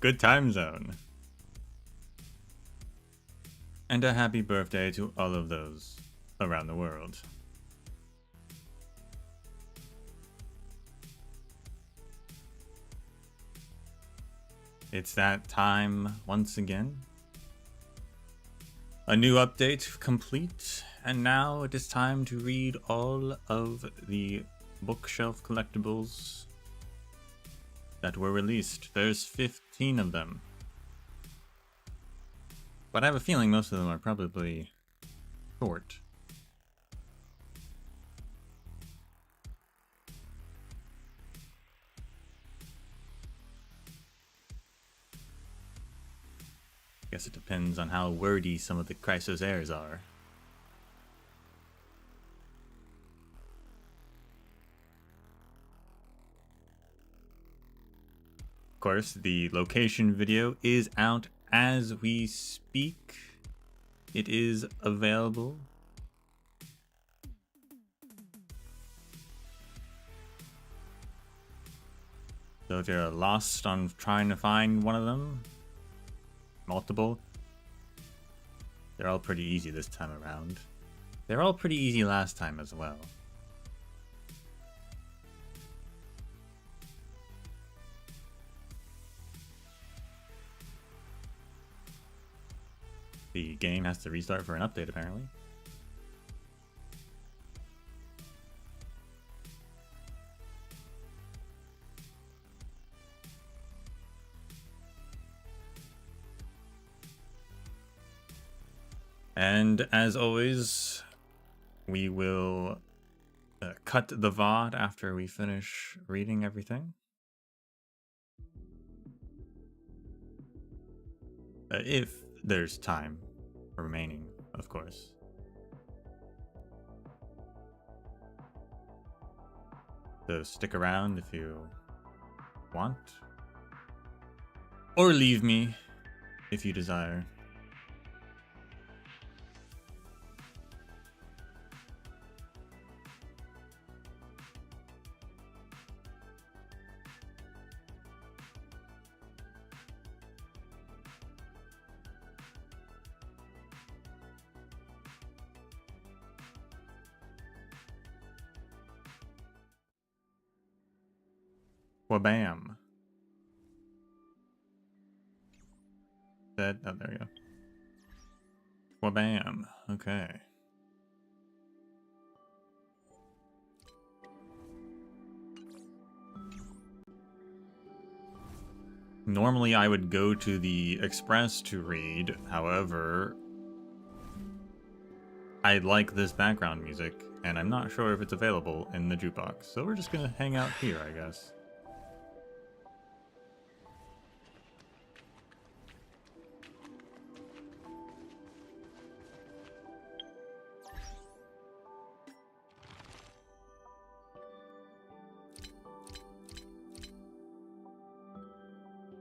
Good time zone. And a happy birthday to all of those around the world. It's that time once again. A new update complete, and now it is time to read all of the bookshelf collectibles that were released. There's 15 of them. But I have a feeling most of them are probably short. Guess it depends on how wordy some of the Chrysos heirs are. Of course, the location video is out as we speak. It is available. So if you're lost on trying to find one of them, multiple, they're all pretty easy this time around. They're all pretty easy last time as well. The game has to restart for an update apparently. And as always, we will cut the VOD after we finish reading everything. If there's time remaining, of course. So stick around if you want. Or leave me if you desire. Wabam. That, oh, there we go. Wabam. Okay. Normally I would go to the Express to read, however, I like this background music, and I'm not sure if it's available in the jukebox, so we're just gonna hang out here, I guess.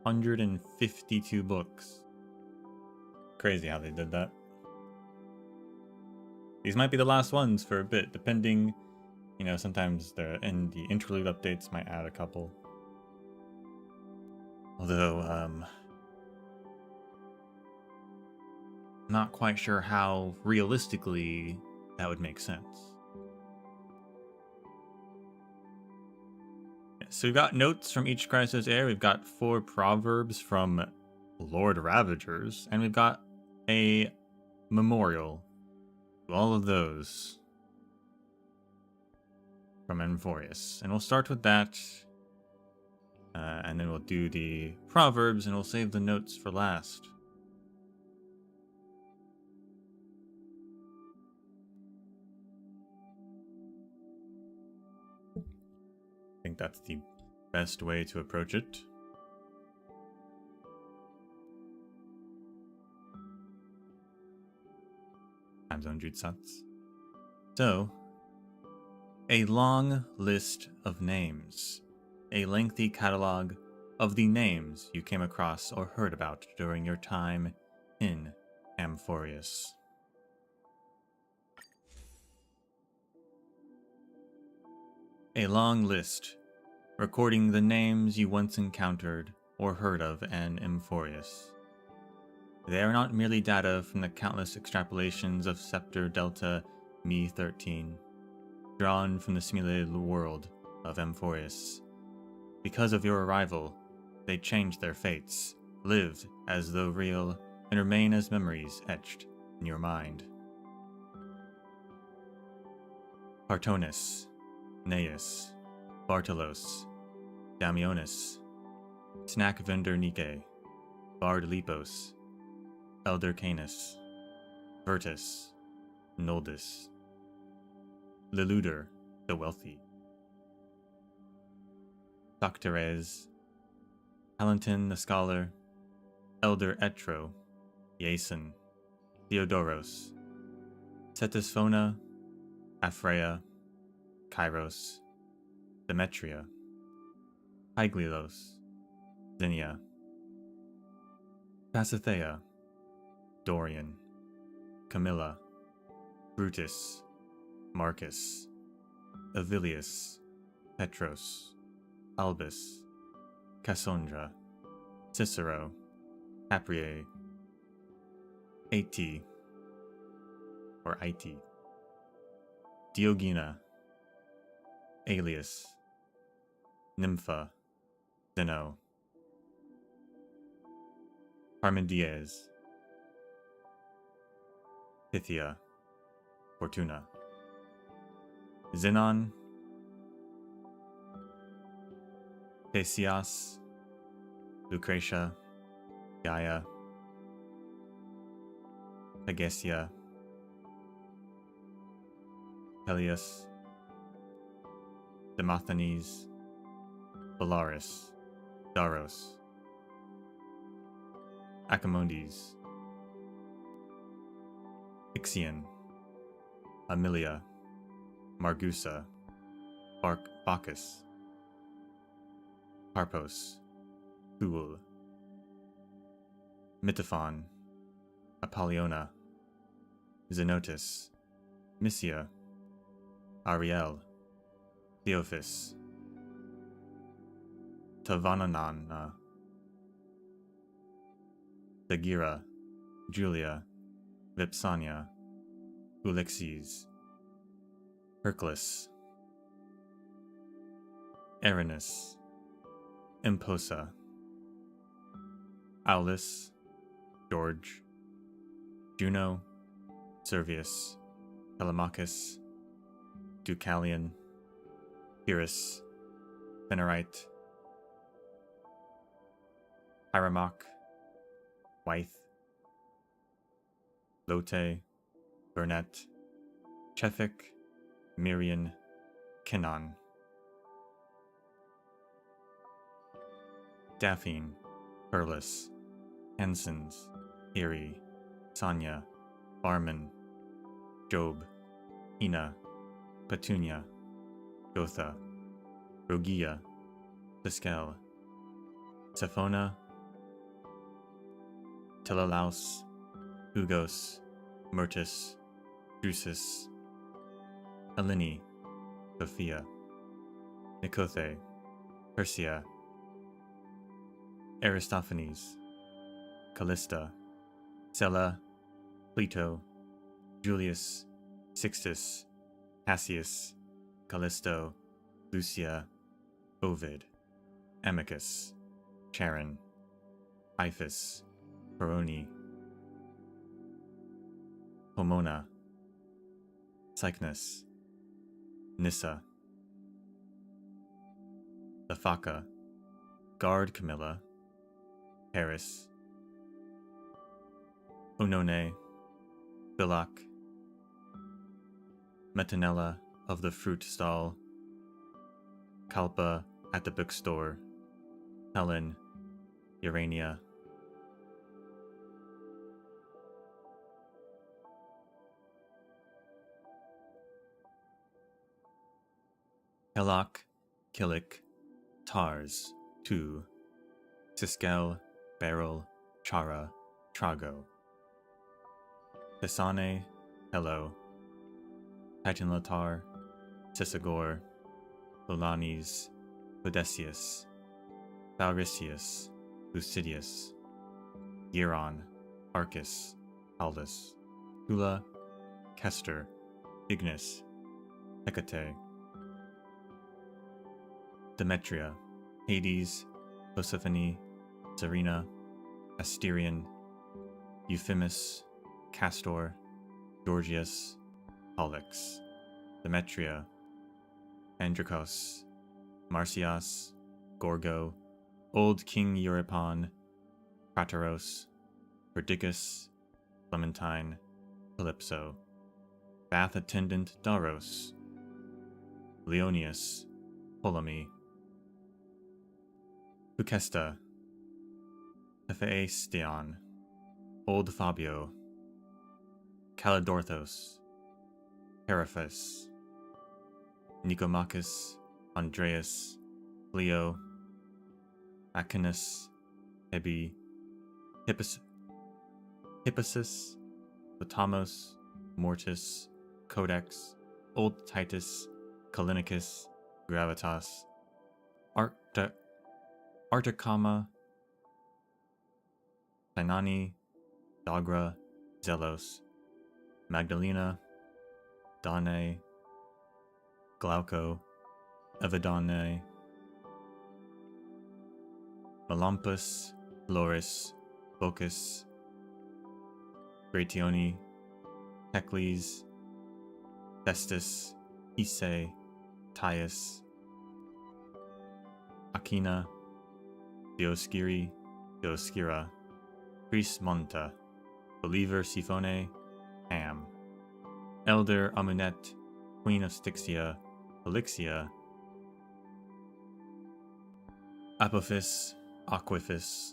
$152 books. Crazy how they did that. These might be the last ones for a bit, depending, you know, sometimes the interlude updates might add a couple. Although, not quite sure how realistically that would make sense. So we've got notes from each Chrysos heir, we've got 4 proverbs from Lord Ravagers, and we've got a memorial to all of those from Emphorius. And we'll start with that, and then we'll do the proverbs, and we'll save the notes for last. I think that's the best way to approach it. Time zone Jutsats. So, a long list of names. A lengthy catalog of the names you came across or heard about during your time in Emphorius. A long list, recording the names you once encountered or heard of in Emphorius. They are not merely data from the countless extrapolations of Scepter Delta Mi 13, drawn from the simulated world of Emphorius. Because of your arrival, they changed their fates, lived as though real and remain as memories etched in your mind. Partonis, Neus, Bartolos, Damionis, Snack Vendor Nike, Bard Lipos, Elder Canis, Virtus, Noldus, Liluder the Wealthy, Doctores, Halentin the Scholar, Elder Etro, Jason, Theodoros, Cetisphona, Aphrea, Kairos, Demetria, Hyglilos, Zinnia, Pasithea, Dorian, Camilla, Brutus, Marcus, Avilius, Petros, Albus, Cassandra, Cicero, Aprie, Ati, or It, Diogena, Alias, Nympha, Zeno, Parmenides, Pythia, Fortuna, Xenon, Theseus, Lucretia, Gaia, Pegesia, Peleus, Demosthenes, Valaris, Daros, Achamones, Ixion, Amelia, Margusa, Bacchus, Harpos, Thule, Mitophon, Apolliona, Xenotis, Mysia, Ariel, Theophis, Tavananana, Dagira, Julia, Vipsania, Ulixes, Hercules, Erinus, Imposa, Aulus, George, Juno, Servius, Telemachus, Deucalion, Pyrrhus, Venerite, Hieromoch, Wythe, Lote, Burnett, Chethik, Mirian, Kinnon, Daphne, Perlis, Hensons, Erie, Sonia, Barman, Job, Ina, Petunia, Gotha, Rogia, Fiskel, Sephona, Telelaus, Hugos, Myrtus, Drusus, Eleni, Sophia, Nicothe, Persia, Aristophanes, Callista, Sella, Plato, Julius, Sixtus, Cassius, Callisto, Lucia, Ovid, Amicus, Charon, Iphis, Peroni, Pomona, Cycnus, Nissa, Laphaca, Guard Camilla, Paris, Onone, Bilac, Metanella of the fruit stall, Kalpa at the bookstore, Helen, Urania, Helak, Killick, Tars, Tu, Siskel, Beryl, Chara, Trago, Thesane, Hello, Titanlatar, Cissagor, Lolanes, Odessius, Valricius, Lucidius, Giron, Arcus, Aldus, Hula, Kester, Ignis, Hecate, Demetria, Hades, Persephone, Serena, Asterion, Euphemus, Castor, Georgius, Pollux, Demetria, Androcos, Marcias, Gorgo, Old King Euripon, Crateros, Perdicus, Clementine, Calypso, Bath Attendant Daros, Leonius, Ptolemy, Bucesta, Hephaestion, Old Fabio, Calidorthos, Periphas, Nicomachus, Andreas, Leo, Acinus, Hebe, Hippasus, Latamos, Mortis, Codex, Old Titus, Callinicus, Gravitas, Articama, Sinani, Dagra, Zelos, Magdalena, Danae, Glauco, Evidane, Melampus, Loris, Bocchus, Grationi, Hecles, Festus, Ise, Tius, Aquina, Dioscuri, Dioscira, Priest Monta, Believer Siphone, Ham, Elder Amunet, Queen of Styxia, Elixia, Apophis, Aquiphis,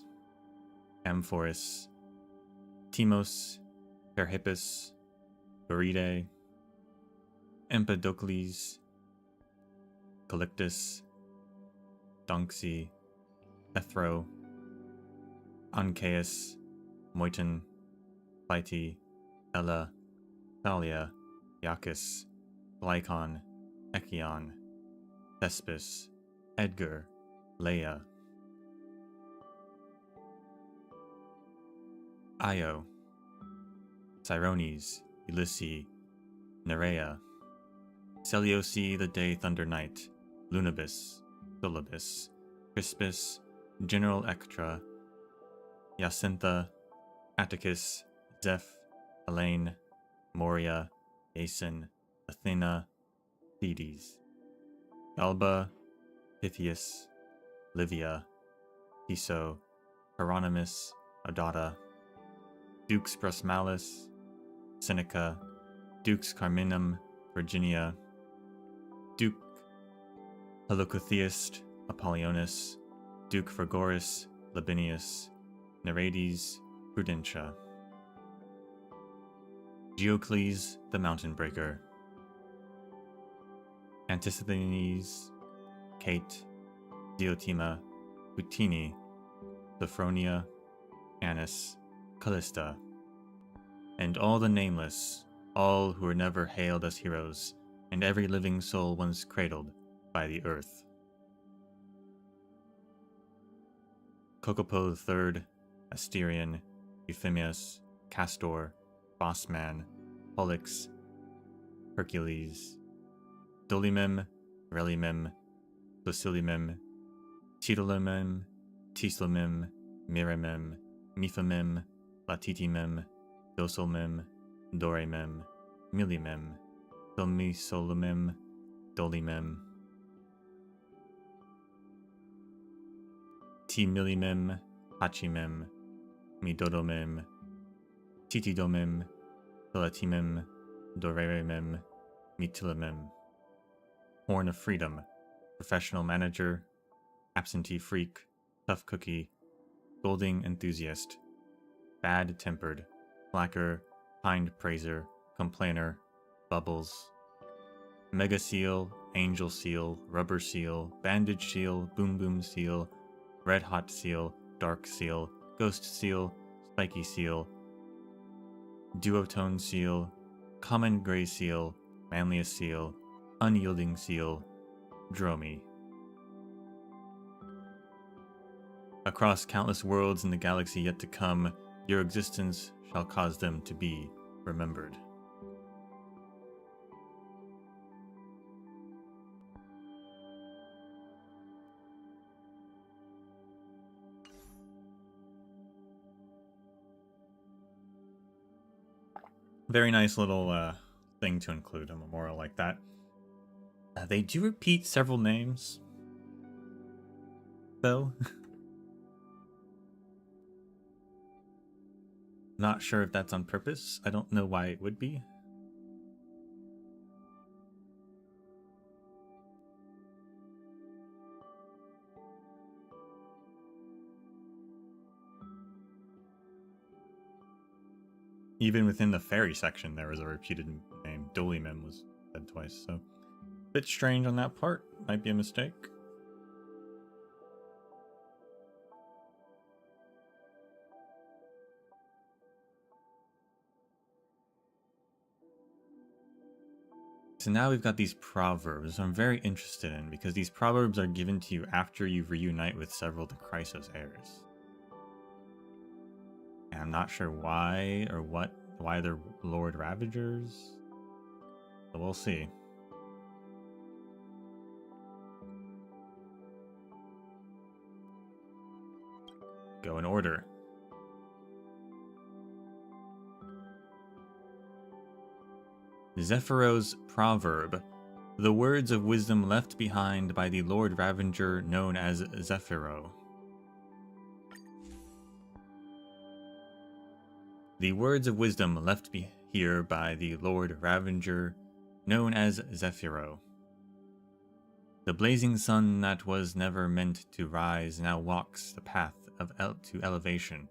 Amphoris, Timos, Perhippus, Doride, Empedocles, Calyptus, Donxi, Ethro, Ancaeus, Moiton, Clytie, Ella, Thalia, Iacchus, Glycon, Echion, Thespis, Edgar, Leia, Io, Cyrones, Ulysses, Nerea, Seleuci the Day Thunder Knight, Lunabis, Sulabis, Crispus, General Ectra, Jacintha, Atticus, Zeph, Elaine, Moria, Aeson, Athena, Thedes, Alba, Pythias, Livia, Piso, Hieronymus, Adata, Dux Brusmalis, Seneca, Dux Carminum, Virginia, Duke Helocotheist, Apollonius, Duke Fregoris, Labinius, Nereides, Prudentia, Geocles, the Mountain Breaker, Antisthenes, Kate, Diotima, Utini, Sophronia, Annis, Callista, and all the nameless, all who were never hailed as heroes, and every living soul once cradled by the earth. Kokopo III, Asterion, Euphemius, Castor, Bossman, Pollux, Hercules, Dolimem, Relimem, Basilimem, Titolimem, Tislamem, Miramem, Miphamem, Latitimem, Dosolmem, Doremem, Milimem, Domisolumem, Dolimem, Timilimem, Hachimem, Midodomem, Titidomem, Palatimem, Doreremem, Mitilimem. Horn of Freedom, Professional Manager, Absentee Freak, Tough Cookie, Scolding Enthusiast, Bad-Tempered, Slacker, Kind Praiser, Complainer, Bubbles, Mega Seal, Angel Seal, Rubber Seal, Bandage Seal, Boom Boom Seal, Red Hot Seal, Dark Seal, Ghost Seal, Spiky Seal, Duotone Seal, Common Gray Seal, Manliest Seal, Unyielding Seal, Dromi. Across countless worlds in the galaxy yet to come, your existence shall cause them to be remembered. Very nice little thing to include a memorial like that. They do repeat several names, though. Not sure if that's on purpose. I don't know why it would be. Even within the fairy section, there was a repeated name. Dolimem was said twice, so a bit strange on that part. Might be a mistake. So now we've got these proverbs I'm very interested in, because these proverbs are given to you after you reunite with several of the Chrysos heirs. And I'm not sure why or why they're Lord Ravagers. But we'll see. Go in order. Zephyro's proverb. The words of wisdom left behind by the Lord Ravager known as Zephyro. The words of wisdom left here by the Lord Ravager known as Zephyro. The blazing sun that was never meant to rise now walks the path to elevation,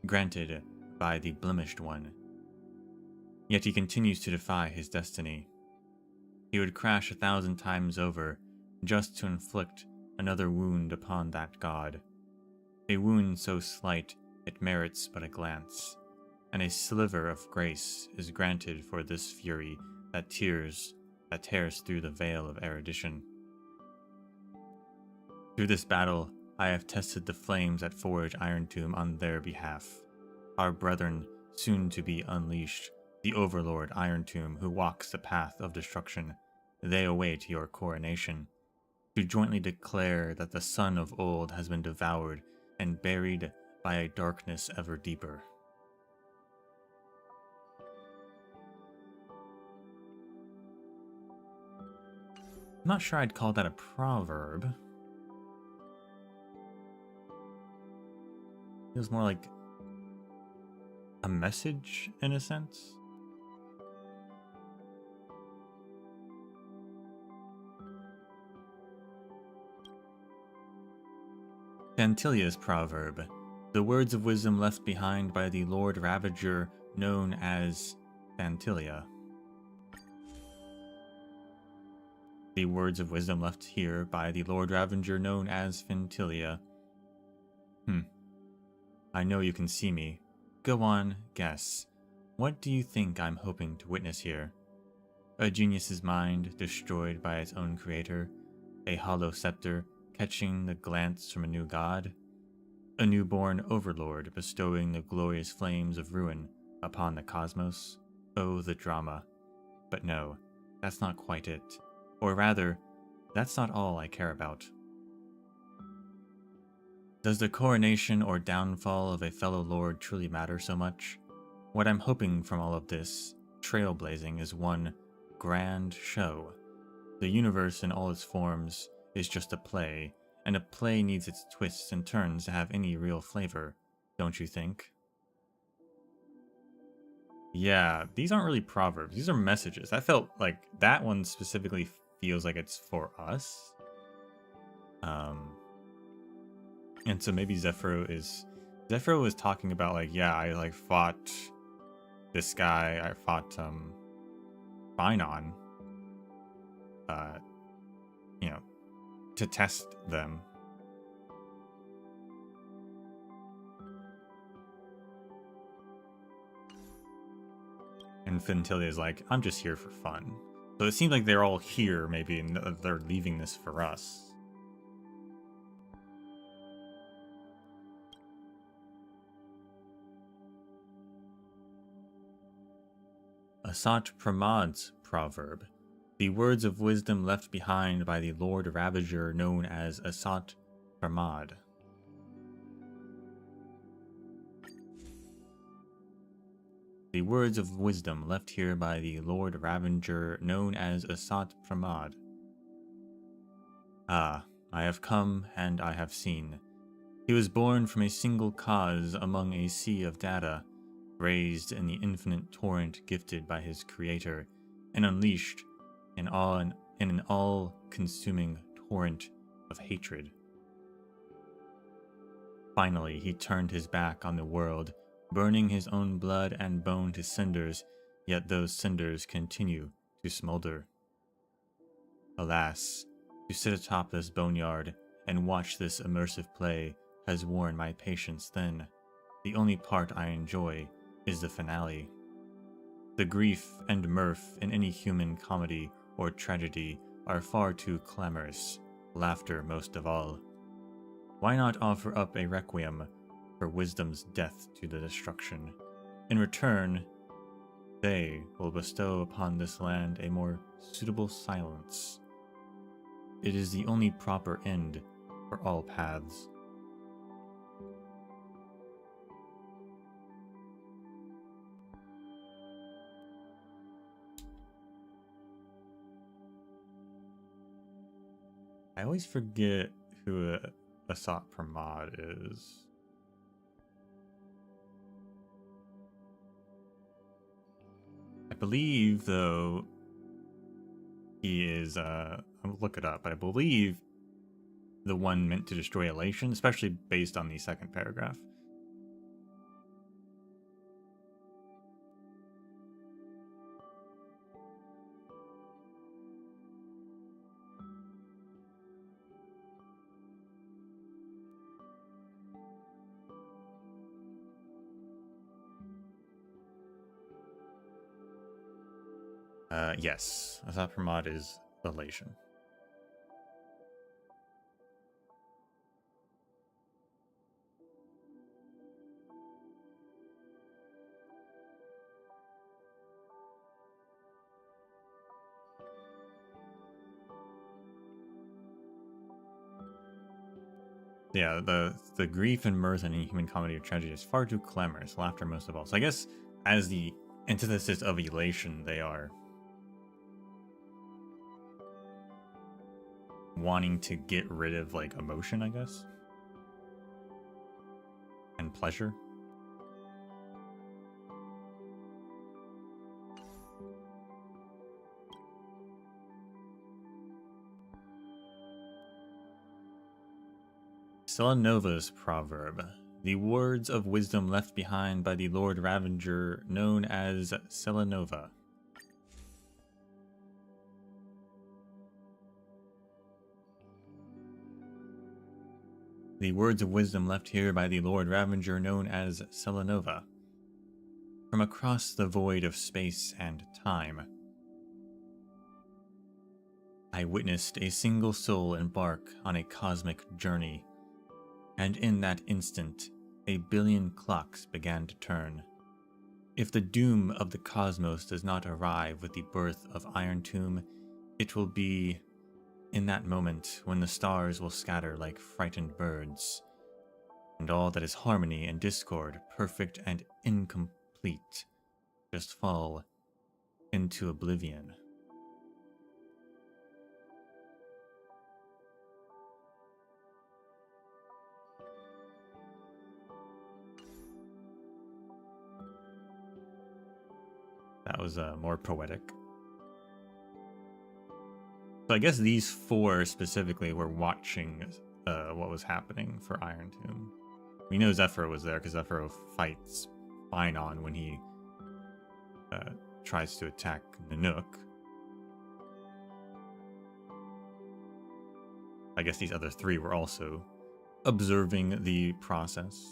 granted by the blemished one. Yet he continues to defy his destiny. He would crash 1,000 times over just to inflict another wound upon that god. A wound so slight it merits but a glance, and a sliver of grace is granted for this fury that tears through the veil of erudition. Through this battle, I have tested the flames that forge Iron Tomb on their behalf. Our brethren, soon to be unleashed, the Overlord Iron Tomb, who walks the path of destruction, they await your coronation, to jointly declare that the sun of old has been devoured and buried by a darkness ever deeper. I'm not sure I'd call that a proverb. It was more like a message, in a sense. Phantylia's proverb. The words of wisdom left behind by the Lord Ravager known as Phantylia. The words of wisdom left here by the Lord Ravager known as Phantylia. I know you can see me. Go on, guess. What do you think I'm hoping to witness here? A genius's mind destroyed by its own creator? A hollow scepter catching the glance from a new god? A newborn overlord bestowing the glorious flames of ruin upon the cosmos? Oh, the drama. But no, that's not quite it. Or rather, that's not all I care about. Does the coronation or downfall of a fellow lord truly matter so much? What I'm hoping from all of this trailblazing is one grand show. The universe in all its forms is just a play, and a play needs its twists and turns to have any real flavor, don't you think? Yeah, these aren't really proverbs, these are messages. I felt like that one specifically feels like it's for us. And so maybe Zephyro is talking about like, yeah, I like fought this guy, I fought Finon, you know, to test them. And Phantylia is like, I'm just here for fun. So it seems like they're all here maybe, and they're leaving this for us. Asat Pramad's proverb. The words of wisdom left behind by the Lord Ravager known as Asat Pramad. The words of wisdom left here by the Lord Ravenger known as Asat Pramad. Ah, I have come and I have seen. He was born from a single cause among a sea of data, raised in the infinite torrent gifted by his creator, and unleashed in an all-consuming torrent of hatred. Finally, he turned his back on the world, burning his own blood and bone to cinders, yet those cinders continue to smolder. Alas, to sit atop this boneyard and watch this immersive play has worn my patience thin. The only part I enjoy is the finale. The grief and mirth in any human comedy or tragedy are far too clamorous, laughter most of all. Why not offer up a requiem for wisdom's death to the destruction? In return, they will bestow upon this land a more suitable silence. It is the only proper end for all paths. I always forget who Asat Pramad is. I believe, though, he is, I'll look it up, but I believe the one meant to destroy elation, especially based on the second paragraph. Yes, Asat Pramad is elation. Yeah, the grief and mirth in human comedy or tragedy is far too clamorous, laughter most of all. So I guess as the antithesis of elation, they are wanting to get rid of, like, emotion, I guess, and pleasure. Selenova's proverb. The words of wisdom left behind by the Lord Ravenger known as Selenova. The words of wisdom left here by the Lord Ravenger known as Selenova. From across the void of space and time, I witnessed a single soul embark on a cosmic journey, and in that instant, a billion clocks began to turn. If the doom of the cosmos does not arrive with the birth of Iron Tomb, it will be in that moment when the stars will scatter like frightened birds, and all that is harmony and discord, perfect and incomplete, just fall into oblivion. That was more poetic. So I guess these four specifically were watching what was happening for Iron Tomb. We know Zephyr was there because Zephyr fights Finon when he tries to attack Nanook. I guess these other three were also observing the process.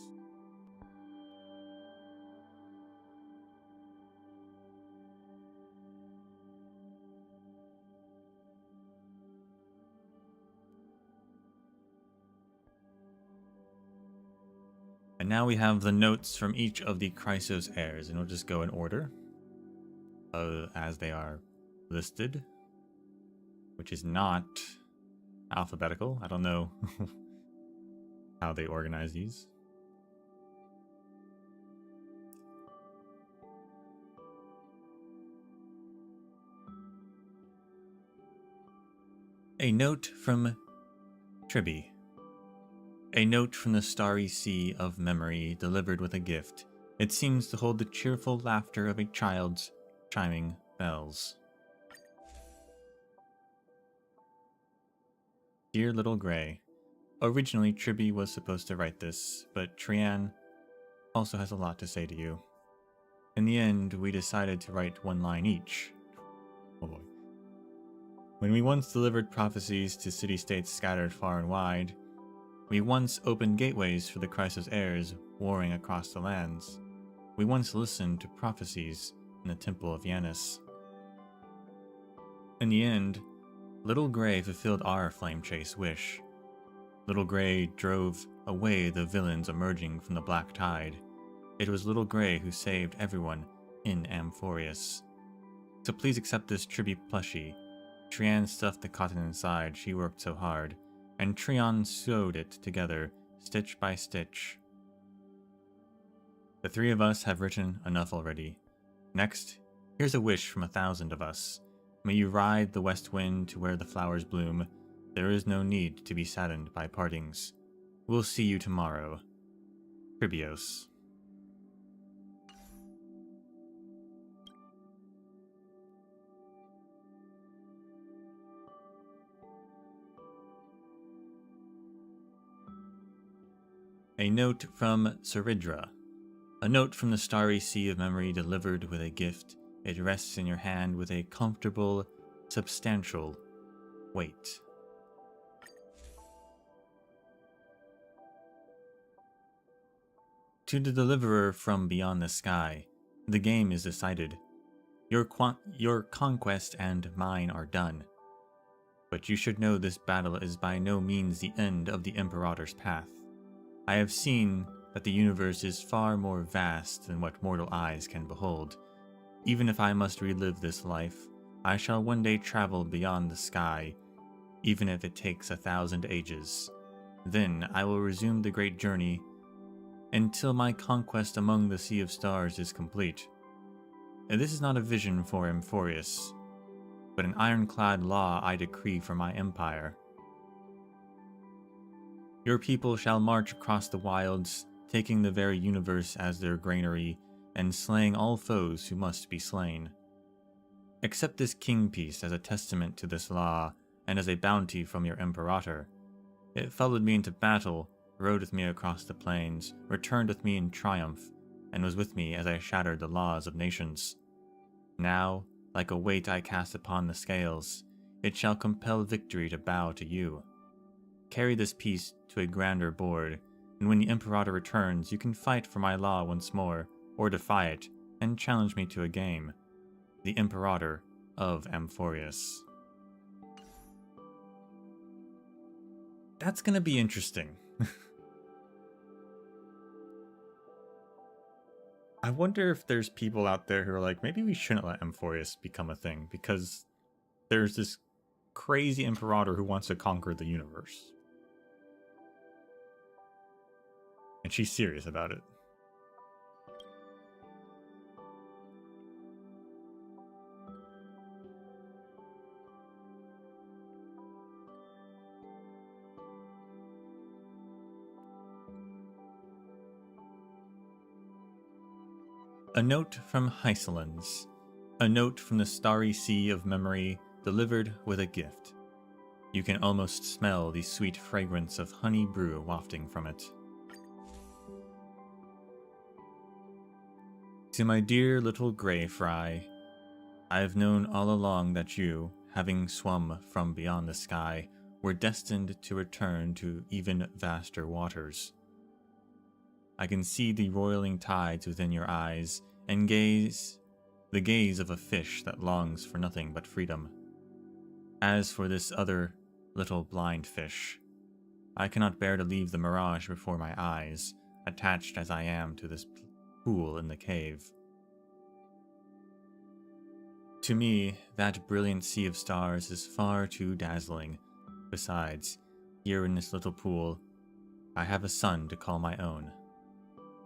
And now we have the notes from each of the Chrysos heirs, and we'll just go in order as they are listed, which is not alphabetical. I don't know how they organize these. A note from Tribby. A note from the starry sea of memory delivered with a gift. It seems to hold the cheerful laughter of a child's chiming bells. Dear Little Gray. Originally, Tribby was supposed to write this, but Trianne also has a lot to say to you. In the end, we decided to write one line each. Oh boy. When we once delivered prophecies to city-states scattered far and wide, we once opened gateways for the Crisis heirs warring across the lands. We once listened to prophecies in the Temple of Yanis. In the end, Little Gray fulfilled our flame chase wish. Little Gray drove away the villains emerging from the black tide. It was Little Gray who saved everyone in Amphorius. So please accept this Tribby plushie. Trianne stuffed the cotton inside, she worked so hard, and Trion sewed it together, stitch by stitch. The three of us have written enough already. Next, here's a wish from 1,000 of us. May you ride the west wind to where the flowers bloom. There is no need to be saddened by partings. We'll see you tomorrow. Tribios. A note from Saridra. A note from the starry sea of memory delivered with a gift. It rests in your hand with a comfortable, substantial weight. To the deliverer from beyond the sky, the game is decided. Your conquest and mine are done. But you should know this battle is by no means the end of the Imperator's path. I have seen that the universe is far more vast than what mortal eyes can behold. Even if I must relive this life, I shall one day travel beyond the sky, even if it takes 1,000 ages. Then I will resume the great journey until my conquest among the Sea of Stars is complete. And this is not a vision for Amphorius, but an ironclad law I decree for my empire. Your people shall march across the wilds, taking the very universe as their granary, and slaying all foes who must be slain. Accept this king piece as a testament to this law, and as a bounty from your Imperator. It followed me into battle, rode with me across the plains, returned with me in triumph, and was with me as I shattered the laws of nations. Now, like a weight I cast upon the scales, it shall compel victory to bow to you. Carry this piece to a grander board, and when the Imperator returns, you can fight for my law once more, or defy it, and challenge me to a game. The Imperator of Amphorius. That's gonna be interesting. I wonder if there's people out there who are like, maybe we shouldn't let Amphorius become a thing, because there's this crazy Imperator who wants to conquer the universe. And she's serious about it. A note from Hysolens. A note from the starry sea of memory delivered with a gift. You can almost smell the sweet fragrance of honey brew wafting from it. To my dear little Grey Fry, I have known all along that you, having swum from beyond the sky, were destined to return to even vaster waters. I can see the roiling tides within your eyes, and the gaze of a fish that longs for nothing but freedom. As for this other little blind fish, I cannot bear to leave the mirage before my eyes, attached as I am to this pool in the cave. To me, that brilliant sea of stars is far too dazzling. Besides, here in this little pool, I have a sun to call my own.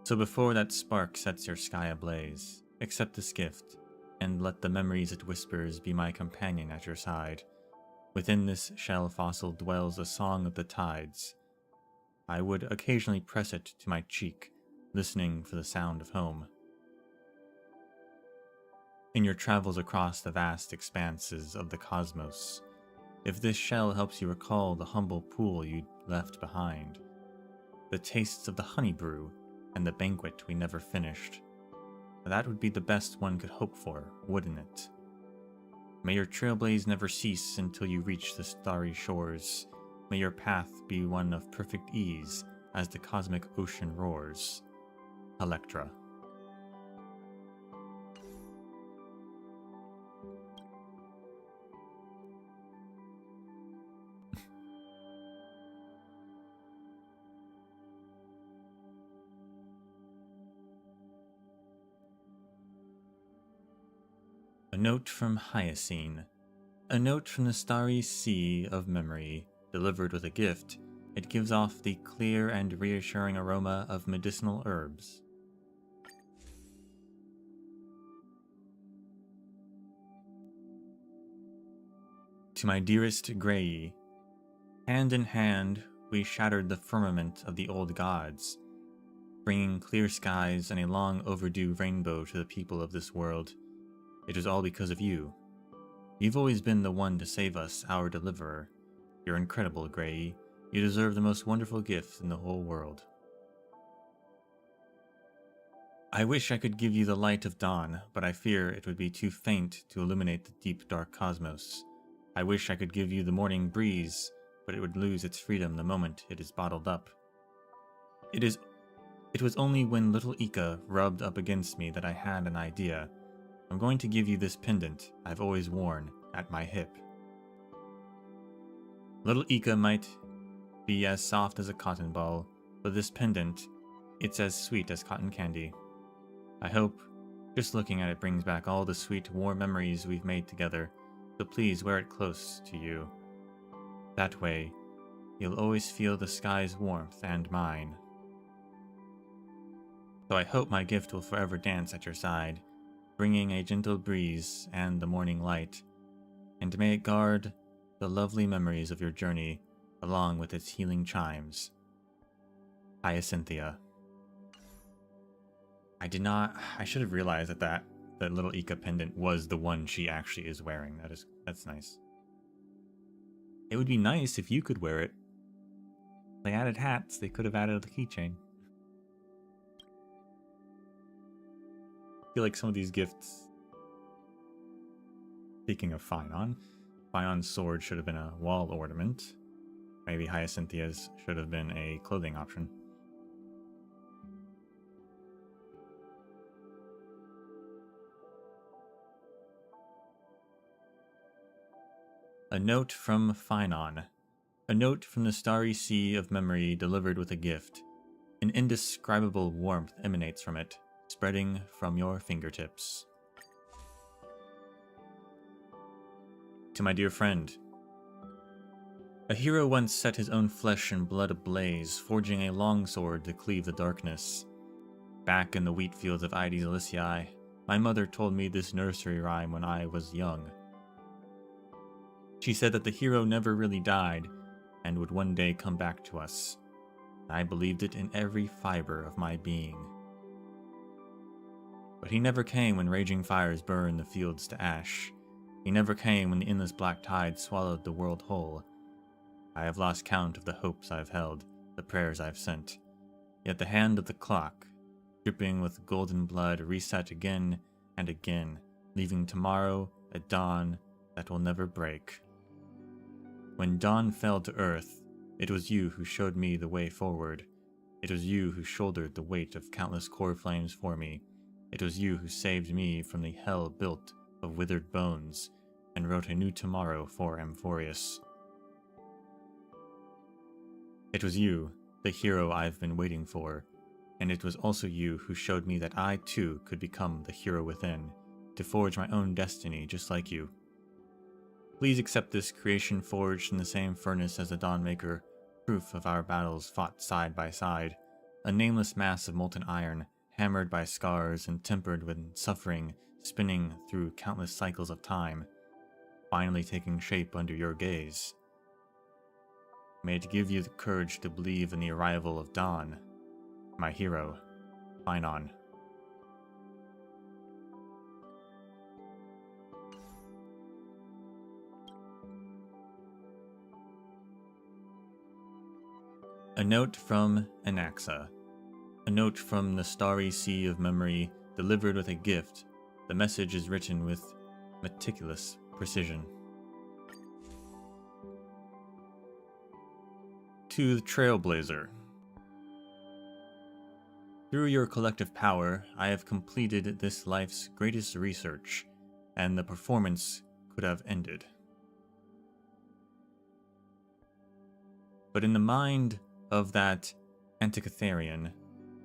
So before that spark sets your sky ablaze, accept this gift, and let the memories it whispers be my companion at your side. Within this shell fossil dwells a song of the tides. I would occasionally press it to my cheek, listening for the sound of home. In your travels across the vast expanses of the cosmos, if this shell helps you recall the humble pool you left behind, the tastes of the honey brew, and the banquet we never finished, that would be the best one could hope for, wouldn't it? May your trailblaze never cease until you reach the starry shores. May your path be one of perfect ease as the cosmic ocean roars. Electra. A note from Hyacine. A note from the starry sea of memory, delivered with a gift. It gives off the clear and reassuring aroma of medicinal herbs. To my dearest Grey, hand in hand we shattered the firmament of the old gods, bringing clear skies and a long overdue rainbow to the people of this world. It was all because of you. You've always been the one to save us, our deliverer. You're incredible, Grey. You deserve the most wonderful gift in the whole world. I wish I could give you the light of dawn, but I fear it would be too faint to illuminate the deep dark cosmos. I wish I could give you the morning breeze, but it would lose its freedom the moment it is bottled up. It was only when little Ika rubbed up against me that I had an idea. I'm going to give you this pendant I've always worn at my hip. Little Ika might be as soft as a cotton ball, but this pendant, it's as sweet as cotton candy. I hope just looking at it brings back all the sweet, warm memories we've made together, so please wear it close to you. That way, you'll always feel the sky's warmth and mine. So I hope my gift will forever dance at your side, bringing a gentle breeze and the morning light, and may it guard the lovely memories of your journey along with its healing chimes. Hyacinthia. I should have realized that little Ika pendant was the one she actually is wearing. That's nice. It would be nice if you could wear it. They added hats, they could have added the keychain. I feel like some of these gifts... Speaking of Phaion's sword should have been a wall ornament. Maybe Hyacinthia's should have been a clothing option. A note from Phaenon. A note from the starry sea of memory delivered with a gift. An indescribable warmth emanates from it, spreading from your fingertips. To my dear friend. A hero once set his own flesh and blood ablaze, forging a longsword to cleave the darkness. Back in the wheat fields of Ides Aliciae, my mother told me this nursery rhyme when I was young. She said that the hero never really died, and would one day come back to us. I believed it in every fiber of my being. But he never came when raging fires burned the fields to ash. He never came when the endless black tide swallowed the world whole. I have lost count of the hopes I've held, the prayers I've sent. Yet the hand of the clock, dripping with golden blood, reset again and again, leaving tomorrow a dawn that will never break. When dawn fell to earth, it was you who showed me the way forward. It was you who shouldered the weight of countless core flames for me. It was you who saved me from the hell built of withered bones, and wrote a new tomorrow for Amphorius. It was you, the hero I've been waiting for, and it was also you who showed me that I too could become the hero within, to forge my own destiny just like you. Please accept this creation forged in the same furnace as the Dawnmaker, proof of our battles fought side by side, a nameless mass of molten iron, hammered by scars and tempered with suffering, spinning through countless cycles of time. finally taking shape under your gaze. May it give you the courage to believe in the arrival of dawn, my hero, Finon. A note from Anaxa. A note from the starry sea of memory, delivered with a gift. The message is written with meticulous precision. To the Trailblazer. Through your collective power, I have completed this life's greatest research, and the performance could have ended. But in the mind of that Antikytherian,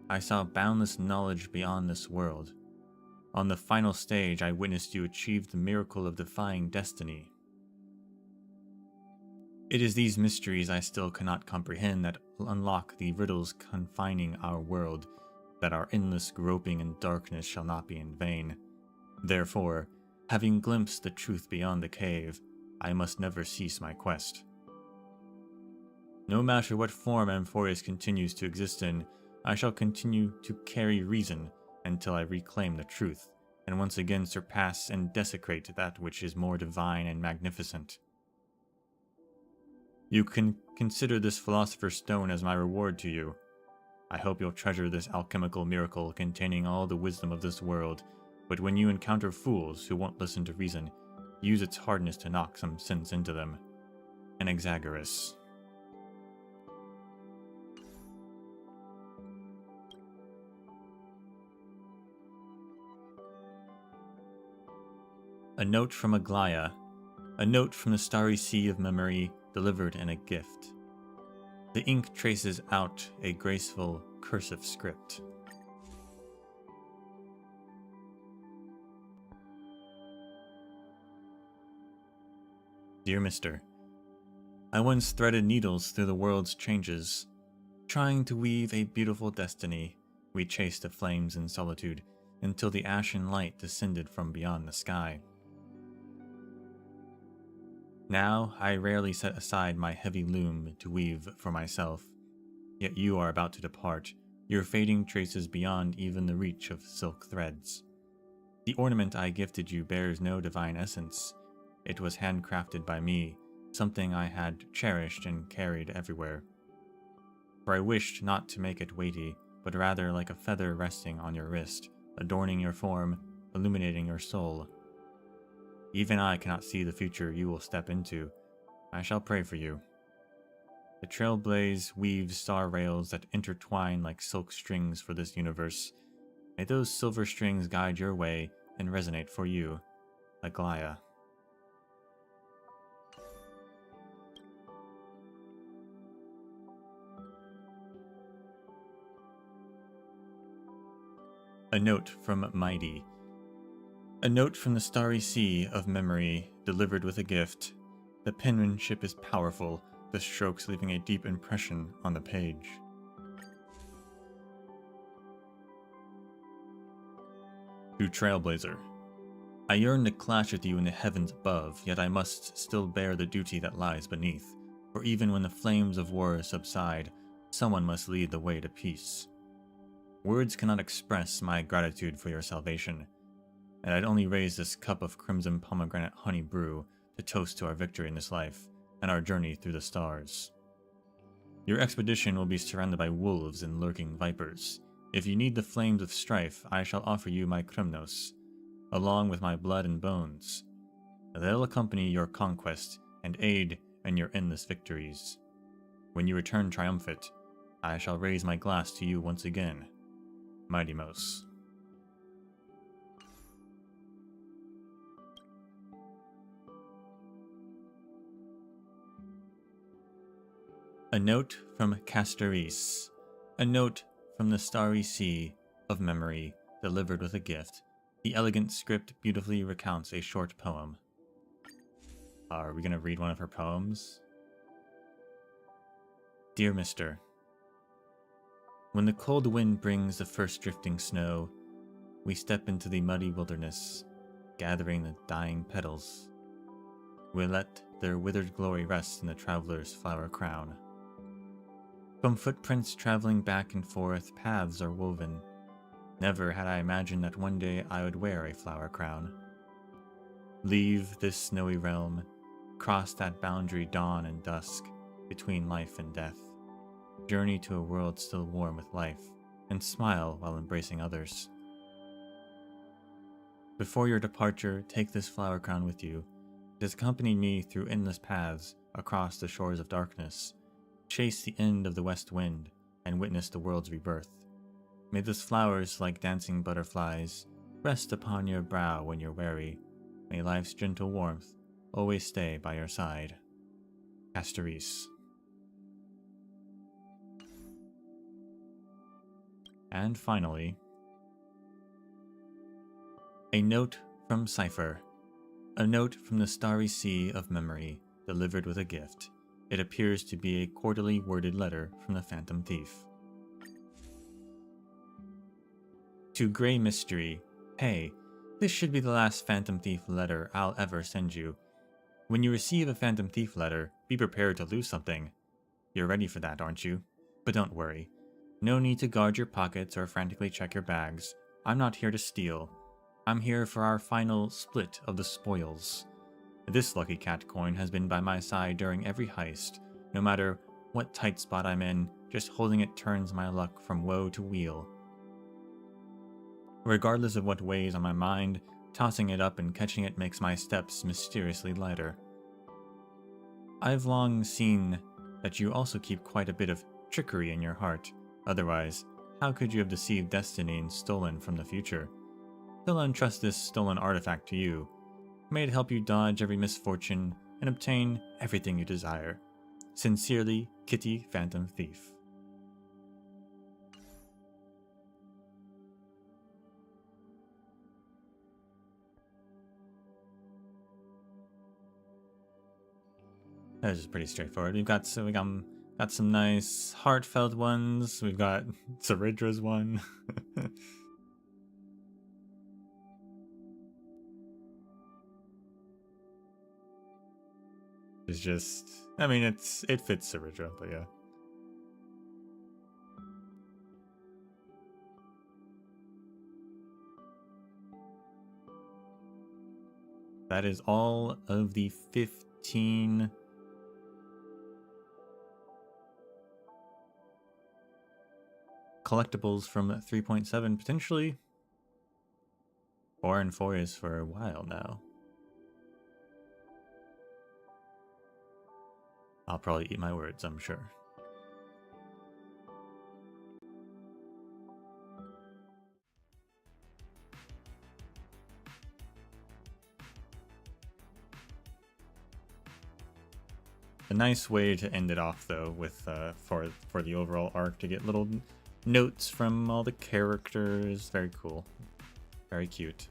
I saw boundless knowledge beyond this world. On the final stage, I witnessed you achieve the miracle of defying destiny. It is these mysteries I still cannot comprehend that unlock the riddles confining our world, that our endless groping in darkness shall not be in vain. Therefore, having glimpsed the truth beyond the cave, I must never cease my quest. No matter what form Amphorius continues to exist in, I shall continue to carry reason until I reclaim the truth, and once again surpass and desecrate that which is more divine and magnificent. You can consider this Philosopher's Stone as my reward to you. I hope you'll treasure this alchemical miracle containing all the wisdom of this world, but when you encounter fools who won't listen to reason, use its hardness to knock some sense into them. Anaxagoras. A note from Aglaya. A note from the starry sea of memory, delivered in a gift. The ink traces out a graceful, cursive script. Dear Mister, I once threaded needles through the world's changes. Trying to weave a beautiful destiny, we chased the flames in solitude until the ashen light descended from beyond the sky. Now, I rarely set aside my heavy loom to weave for myself, yet you are about to depart, your fading traces beyond even the reach of silk threads. The ornament I gifted you bears no divine essence. It was handcrafted by me, something I had cherished and carried everywhere. For I wished not to make it weighty, but rather like a feather resting on your wrist, adorning your form, illuminating your soul. Even I cannot see the future you will step into. I shall pray for you. The Trailblaze weaves star rails that intertwine like silk strings for this universe. May those silver strings guide your way and resonate for you, Aglaya. A note from Mighty. A note from the starry sea of memory, delivered with a gift. The penmanship is powerful, the strokes leaving a deep impression on the page. To Trailblazer. I yearn to clash with you in the heavens above, yet I must still bear the duty that lies beneath, for even when the flames of war subside, someone must lead the way to peace. Words cannot express my gratitude for your salvation, and I'd only raise this cup of crimson pomegranate honey brew to toast to our victory in this life, and our journey through the stars. Your expedition will be surrounded by wolves and lurking vipers. If you need the flames of strife, I shall offer you my Krymnos, along with my blood and bones. They'll accompany your conquest and aid in your endless victories. When you return triumphant, I shall raise my glass to you once again, Mighty Mos. A note from Castoris. A note from the starry sea of memory, delivered with a gift. The elegant script beautifully recounts a short poem. Are we going to read one of her poems? Dear Mister, when the cold wind brings the first drifting snow, we step into the muddy wilderness, gathering the dying petals. will let their withered glory rest in the traveler's flower crown. From footprints traveling back and forth, paths are woven. Never had I imagined that one day I would wear a flower crown. Leave this snowy realm, cross that boundary dawn and dusk, between life and death. Journey to a world still warm with life, and smile while embracing others. Before your departure, take this flower crown with you. It has accompanied me through endless paths, across the shores of darkness, chase the end of the west wind, and witness the world's rebirth. May those flowers, like dancing butterflies, rest upon your brow when you're weary. May life's gentle warmth always stay by your side. Asteris. And finally, a note from Cypher. A note from the starry sea of memory, delivered with a gift. It appears to be a quarterly worded letter from the Phantom Thief. To Grey Mystery, hey, this should be the last Phantom Thief letter I'll ever send you. When you receive a Phantom Thief letter, be prepared to lose something. You're ready for that, aren't you? But don't worry. No need to guard your pockets or frantically check your bags. I'm not here to steal. I'm here for our final split of the spoils. This lucky cat coin has been by my side during every heist. No matter what tight spot I'm in, just holding it turns my luck from woe to weal. Regardless of what weighs on my mind, tossing it up and catching it makes my steps mysteriously lighter. I've long seen that you also keep quite a bit of trickery in your heart. Otherwise, how could you have deceived destiny and stolen from the future? They'll entrust this stolen artifact to you. May it help you dodge every misfortune and obtain everything you desire. Sincerely, Kitty Phantom Thief. That is pretty straightforward. We got some nice heartfelt ones. We've got Saridra's one. It's just, I mean, it fits Saridra, but yeah. That is all of the 15 collectibles from 3.7, potentially 4 and 4 is for a while now. I'll probably eat my words, I'm sure. A nice way to end it off, though, with for the overall arc, to get little notes from all the characters. Very cool. Very cute.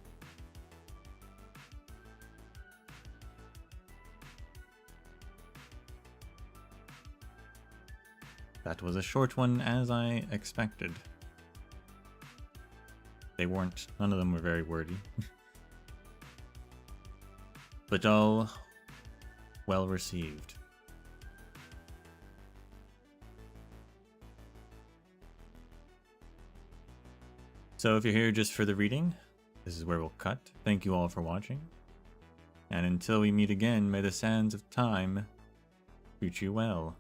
That was a short one, as I expected. They weren't, none of them were very wordy. But all well received. So if you're here just for the reading, this is where we'll cut. Thank you all for watching. And until we meet again, may the sands of time treat you well.